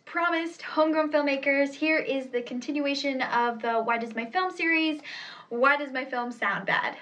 promised, homegrown filmmakers, here is the continuation of the Why Does My Film series. Why does my film sound bad?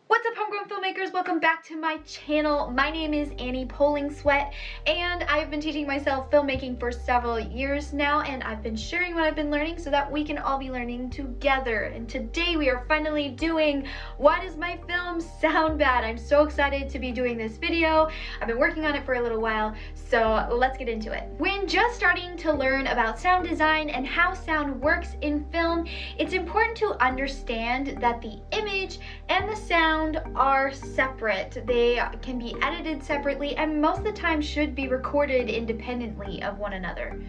What's up, homegrown filmmakers? Welcome back to my channel. My name is Annie Polling Sweat, and I've been teaching myself filmmaking for several years now, and I've been sharing what I've been learning so that we can all be learning together. And today we are finally doing Why Does My Film Sound Bad? I'm so excited to be doing this video. I've been working on it for a little while, so let's get into it. When just starting to learn about sound design and how sound works in film, it's important to understand that the image and the sound are separate. They can be edited separately and most of the time should be recorded independently of one another.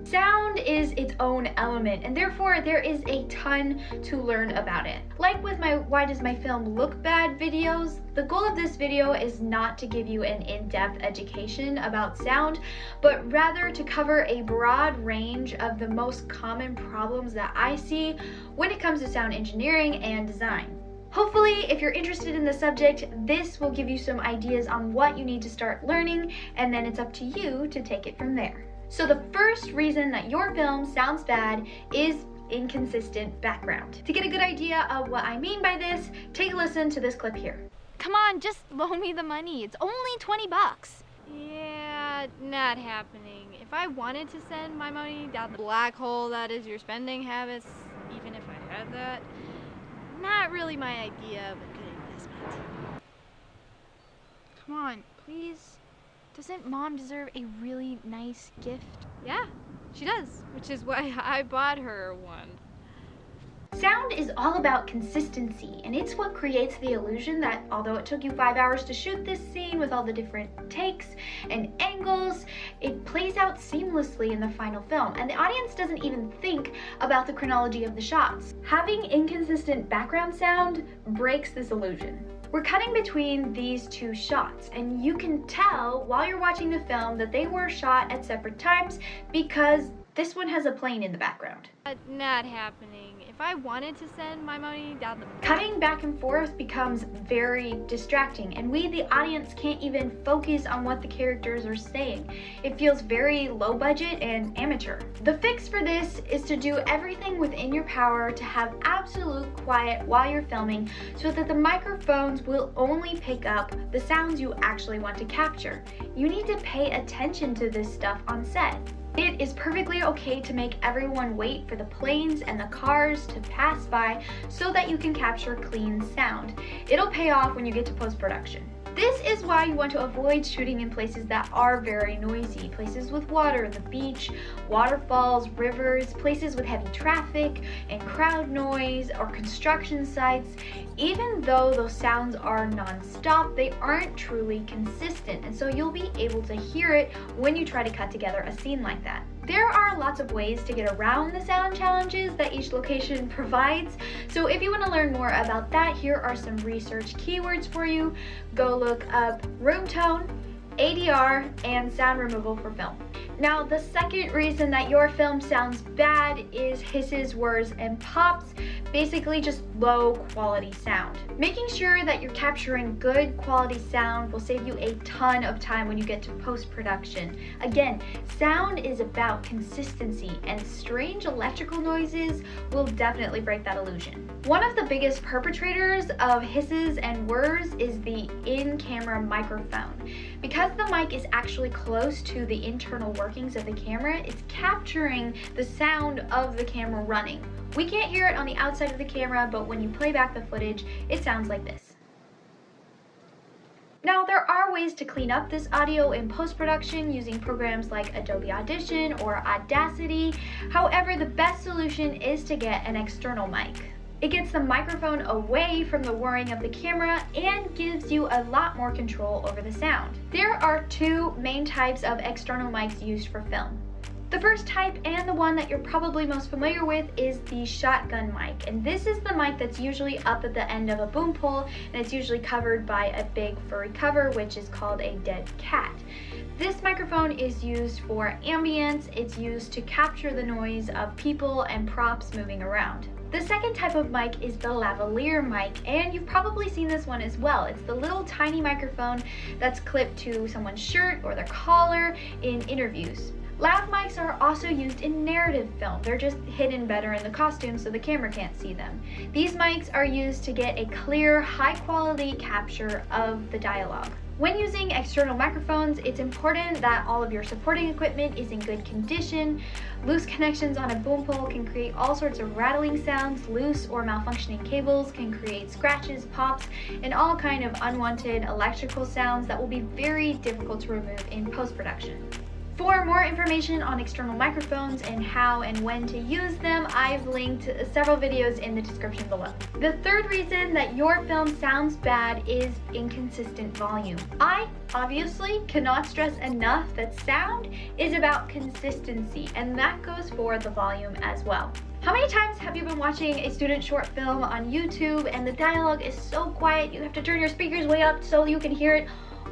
Sound is its own element, and therefore there is a ton to learn about it. Like with my Why Does My Film Look Bad videos, the goal of this video is not to give you an in-depth education about sound, but rather to cover a broad range of the most common problems that I see when it comes to sound engineering and design. Hopefully, if you're interested in the subject, this will give you some ideas on what you need to start learning, and then it's up to you to take it from there. So the first reason that your film sounds bad is inconsistent background. To get a good idea of what I mean by this, take a listen to this clip here. Come on, just loan me the money. It's only 20 bucks. Yeah, not happening. If I wanted to send my money down the black hole that is your spending habits, even if I had that, not really my idea of a good investment. Come on, please. Doesn't Mom deserve a really nice gift? Yeah, she does, which is why I bought her one. Sound is all about consistency, and it's what creates the illusion that although it took you 5 hours to shoot this scene with all the different takes and angles, it plays out seamlessly in the final film, and the audience doesn't even think about the chronology of the shots. Having inconsistent background sound breaks this illusion. We're cutting between these two shots, and you can tell while you're watching the film that they were shot at separate times because this one has a plane in the background. Not happening. If I wanted to send my money down the... Cutting back and forth becomes very distracting, and we, the audience, can't even focus on what the characters are saying. It feels very low budget and amateur. The fix for this is to do everything within your power to have absolute quiet while you're filming so that the microphones will only pick up the sounds you actually want to capture. You need to pay attention to this stuff on set. It is perfectly okay to make everyone wait for the planes and the cars to pass by so that you can capture clean sound. It'll pay off when you get to post-production. This is why you want to avoid shooting in places that are very noisy, places with water, the beach, waterfalls, rivers, places with heavy traffic and crowd noise, or construction sites. Even though those sounds are non-stop, they aren't truly consistent, and so you'll be able to hear it when you try to cut together a scene like that. There are lots of ways to get around the sound challenges that each location provides, so if you want to learn more about that, here are some research keywords for you. Go look up room tone, ADR, and sound removal for film. Now, the second reason that your film sounds bad is hisses, whirs, and pops, basically just low quality sound. Making sure that you're capturing good quality sound will save you a ton of time when you get to post-production. Again, sound is about consistency, and strange electrical noises will definitely break that illusion. One of the biggest perpetrators of hisses and whirs is the in-camera microphone. Because the mic is actually close to the internal workings of the camera, it's capturing the sound of the camera running. We can't hear it on the outside of the camera, but when you play back the footage, it sounds like this. Now, there are ways to clean up this audio in post-production using programs like Adobe Audition or Audacity. However, the best solution is to get an external mic. It gets the microphone away from the whirring of the camera and gives you a lot more control over the sound. There are two main types of external mics used for film. The first type, and the one that you're probably most familiar with, is the shotgun mic. And this is the mic that's usually up at the end of a boom pole, and it's usually covered by a big furry cover, which is called a dead cat. This microphone is used for ambience. It's used to capture the noise of people and props moving around. The second type of mic is the lavalier mic, and you've probably seen this one as well. It's the little tiny microphone that's clipped to someone's shirt or their collar in interviews. Lav mics are also used in narrative film. They're just hidden better in the costume so the camera can't see them. These mics are used to get a clear, high-quality capture of the dialogue. When using external microphones, it's important that all of your supporting equipment is in good condition. Loose connections on a boom pole can create all sorts of rattling sounds. Loose or malfunctioning cables can create scratches, pops, and all kind of unwanted electrical sounds that will be very difficult to remove in post-production. For more information on external microphones and how and when to use them, I've linked several videos in the description below. The third reason that your film sounds bad is inconsistent volume. I obviously cannot stress enough that sound is about consistency, and that goes for the volume as well. How many times have you been watching a student short film on YouTube and the dialogue is so quiet you have to turn your speakers way up so you can hear it,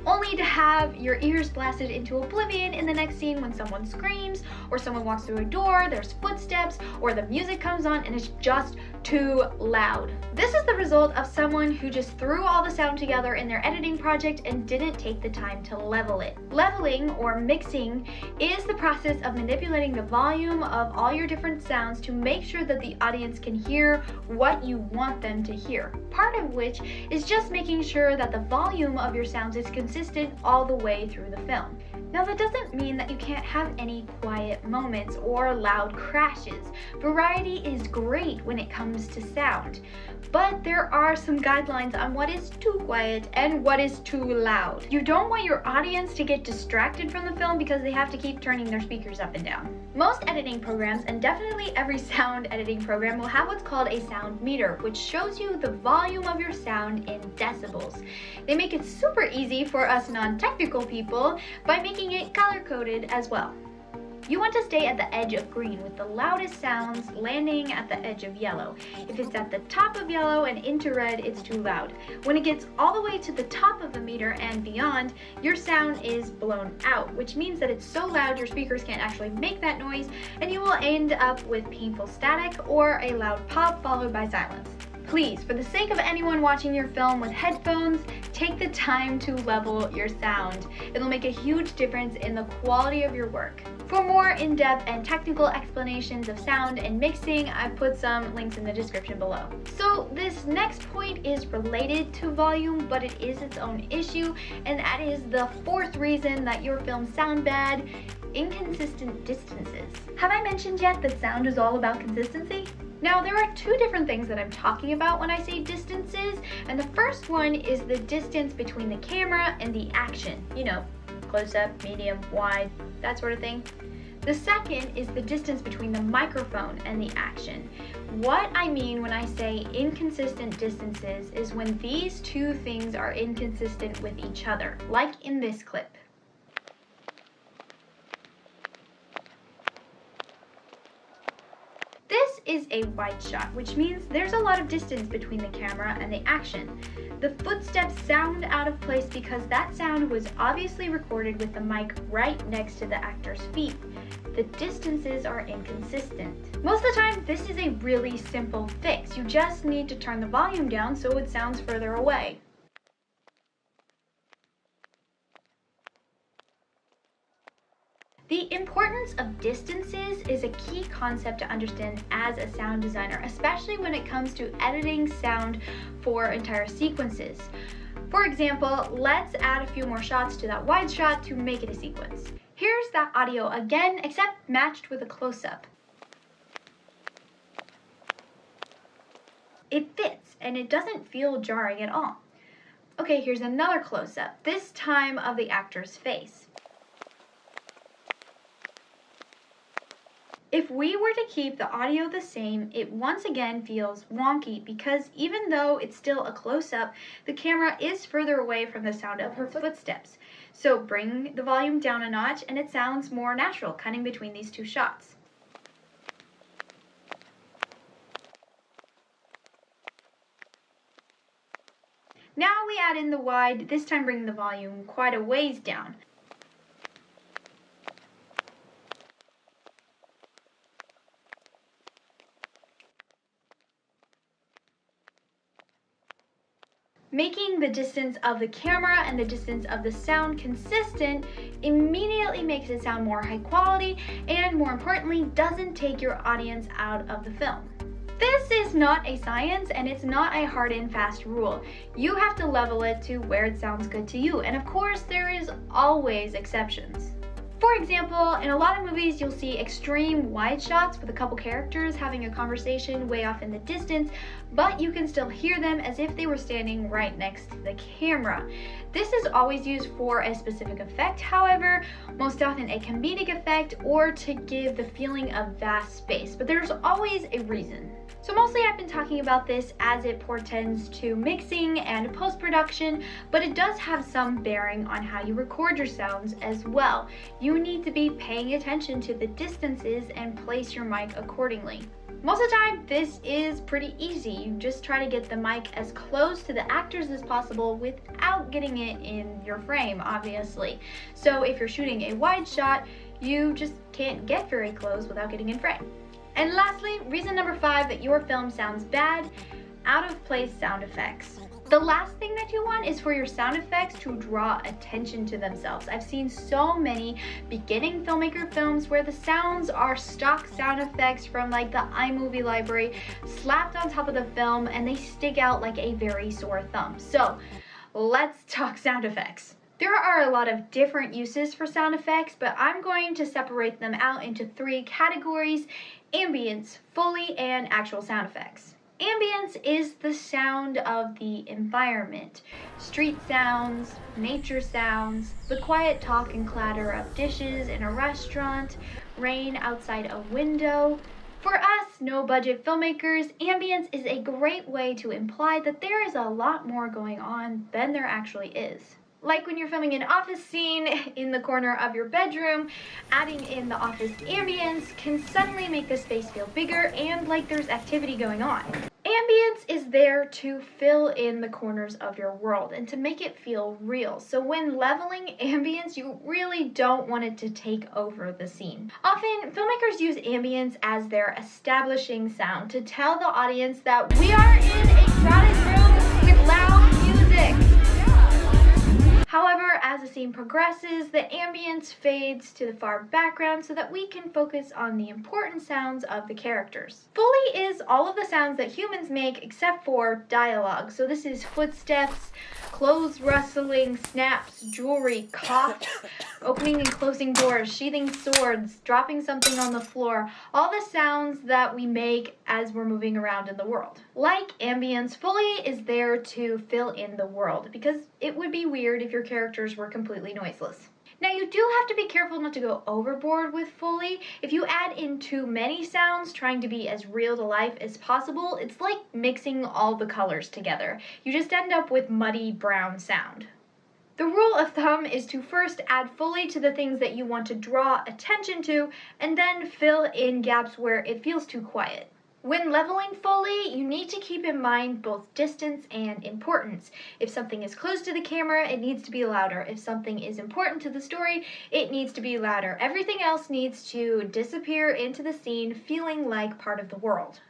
only to have your ears blasted into oblivion in the next scene when someone screams, or someone walks through a door, there's footsteps, or the music comes on and it's just too loud. This is the result of someone who just threw all the sound together in their editing project and didn't take the time to level it. Leveling, or mixing, is the process of manipulating the volume of all your different sounds to make sure that the audience can hear what you want them to hear. Part of which is just making sure that the volume of your sounds is consistent all the way through the film. Now, that doesn't mean that you can't have any quiet moments or loud crashes. Variety is great when it comes to sound, but there are some guidelines on what is too quiet and what is too loud. You don't want your audience to get distracted from the film because they have to keep turning their speakers up and down. Most editing programs, and definitely every sound editing program, will have what's called a sound meter, which shows you the volume of your sound in decibels. They make it super easy for us non-technical people by making it color-coded as well. You want to stay at the edge of green with the loudest sounds landing at the edge of yellow. If it's at the top of yellow and into red, it's too loud. When it gets all the way to the top of the meter and beyond, your sound is blown out, which means that it's so loud your speakers can't actually make that noise, and you will end up with painful static or a loud pop followed by silence. Please, for the sake of anyone watching your film with headphones, take the time to level your sound. It'll make a huge difference in the quality of your work. For more in-depth and technical explanations of sound and mixing, I've put some links in the description below. So this next point is related to volume, but it is its own issue, and that is the fourth reason that your films sound bad: inconsistent distances. Have I mentioned yet that sound is all about consistency? Now, there are two different things that I'm talking about when I say distances, and the first one is the distance between the camera and the action. You know, close up, medium, wide, that sort of thing. The second is the distance between the microphone and the action. What I mean when I say inconsistent distances is when these two things are inconsistent with each other, like in this clip. This is a wide shot, which means there's a lot of distance between the camera and the action. The footsteps sound out of place because that sound was obviously recorded with the mic right next to the actor's feet. The distances are inconsistent. Most of the time, this is a really simple fix. You just need to turn the volume down so it sounds further away. The importance of distances is a key concept to understand as a sound designer, especially when it comes to editing sound for entire sequences. For example, let's add a few more shots to that wide shot to make it a sequence. Here's that audio again, except matched with a close-up. It fits, and it doesn't feel jarring at all. Okay, here's another close-up, this time of the actor's face. If we were to keep the audio the same, it once again feels wonky because even though it's still a close-up, the camera is further away from the sound of her footsteps. So bring the volume down a notch and it sounds more natural, cutting between these two shots. Now we add in the wide, this time bringing the volume quite a ways down. Making the distance of the camera and the distance of the sound consistent immediately makes it sound more high quality and, more importantly, doesn't take your audience out of the film. This is not a science and it's not a hard and fast rule. You have to level it to where it sounds good to you, and of course there is always exceptions. For example, in a lot of movies you'll see extreme wide shots with a couple characters having a conversation way off in the distance, but you can still hear them as if they were standing right next to the camera. This is always used for a specific effect, however, most often a comedic effect or to give the feeling of vast space, but there's always a reason. So mostly I've been talking about this as it portends to mixing and post-production, but it does have some bearing on how you record your sounds as well. You need to be paying attention to the distances and place your mic accordingly. Most of the time, this is pretty easy. You just try to get the mic as close to the actors as possible without getting it in your frame, obviously. So if you're shooting a wide shot, you just can't get very close without getting in frame. And lastly, reason number 5 that your film sounds bad, out of place sound effects. The last thing that you want is for your sound effects to draw attention to themselves. I've seen so many beginning filmmaker films where the sounds are stock sound effects from like the iMovie library slapped on top of the film and they stick out like a very sore thumb. So let's talk sound effects. There are a lot of different uses for sound effects, but I'm going to separate them out into 3 categories: ambience, Foley, and actual sound effects. Ambience is the sound of the environment. Street sounds, nature sounds, the quiet talk and clatter of dishes in a restaurant, rain outside a window. For us, no-budget filmmakers, ambience is a great way to imply that there is a lot more going on than there actually is. Like when you're filming an office scene in the corner of your bedroom, adding in the office ambience can suddenly make the space feel bigger and like there's activity going on. Ambience is there to fill in the corners of your world and to make it feel real. So when leveling ambience, you really don't want it to take over the scene. Often, filmmakers use ambience as their establishing sound to tell the audience that we are in a crowded room with loud music. However, as the scene progresses, the ambience fades to the far background so that we can focus on the important sounds of the characters. Foley is all of the sounds that humans make except for dialogue. So this is footsteps, clothes rustling, snaps, jewelry, coughs, opening and closing doors, sheathing swords, dropping something on the floor, all the sounds that we make as we're moving around in the world. Like ambience, Foley is there to fill in the world because it would be weird if your characters were completely noiseless. Now you do have to be careful not to go overboard with Foley. If you add in too many sounds trying to be as real to life as possible, it's like mixing all the colors together. You just end up with muddy brown sound. The rule of thumb is to first add Foley to the things that you want to draw attention to and then fill in gaps where it feels too quiet. When leveling Foley, you need to keep in mind both distance and importance. If something is close to the camera, it needs to be louder. If something is important to the story, it needs to be louder. Everything else needs to disappear into the scene feeling like part of the world.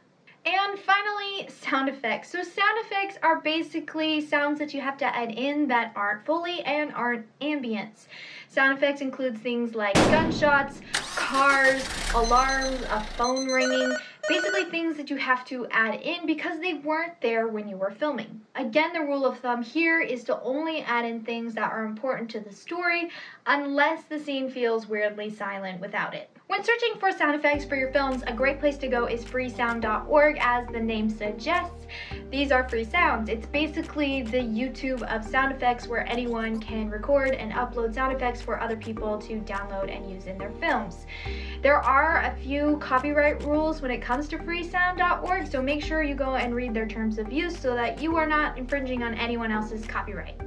And finally, sound effects. So sound effects are basically sounds that you have to add in that aren't Foley and aren't ambience. Sound effects includes things like gunshots, cars, alarms, a phone ringing, basically things that you have to add in because they weren't there when you were filming. Again, the rule of thumb here is to only add in things that are important to the story unless the scene feels weirdly silent without it. When searching for sound effects for your films, a great place to go is freesound.org, as the name suggests. These are free sounds. It's basically the YouTube of sound effects where anyone can record and upload sound effects for other people to download and use in their films. There are a few copyright rules when it comes to freesound.org, so make sure you go and read their terms of use so that you are not infringing on anyone else's copyright.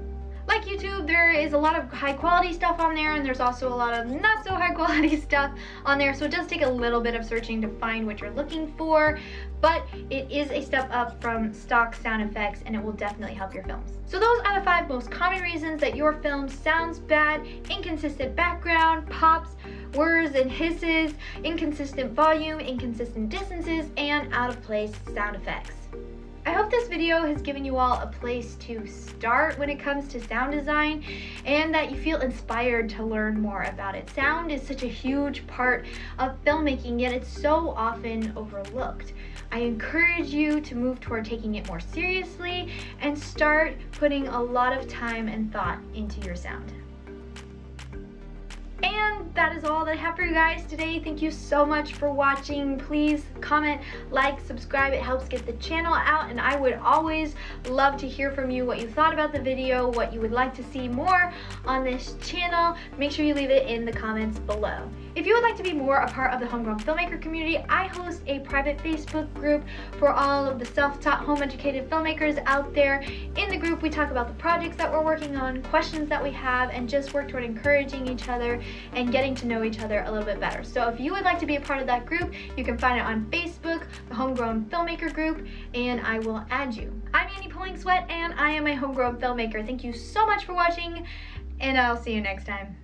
Like YouTube, there is a lot of high quality stuff on there, and there's also a lot of not so high quality stuff on there, so it does take a little bit of searching to find what you're looking for, but it is a step up from stock sound effects and it will definitely help your films. So those are the 5 most common reasons that your film sounds bad: inconsistent background, pops, whirs and hisses, inconsistent volume, inconsistent distances, and out of place sound effects. I hope this video has given you all a place to start when it comes to sound design and that you feel inspired to learn more about it. Sound is such a huge part of filmmaking, yet it's so often overlooked. I encourage you to move toward taking it more seriously and start putting a lot of time and thought into your sound. And that is all that I have for you guys today. Thank you so much for watching. Please comment, like, subscribe. It helps get the channel out, and I would always love to hear from you what you thought about the video, what you would like to see more on this channel. Make sure you leave it in the comments below. If you would like to be more a part of the Homegrown Filmmaker community, I host a private Facebook group for all of the self-taught, home-educated filmmakers out there. In the group, we talk about the projects that we're working on, questions that we have, and just work toward encouraging each other and getting to know each other a little bit better. So if you would like to be a part of that group, you can find it on Facebook, the Homegrown Filmmaker group, and I will add you. I'm Annie Pulling Sweat, and I am a Homegrown Filmmaker. Thank you so much for watching, and I'll see you next time.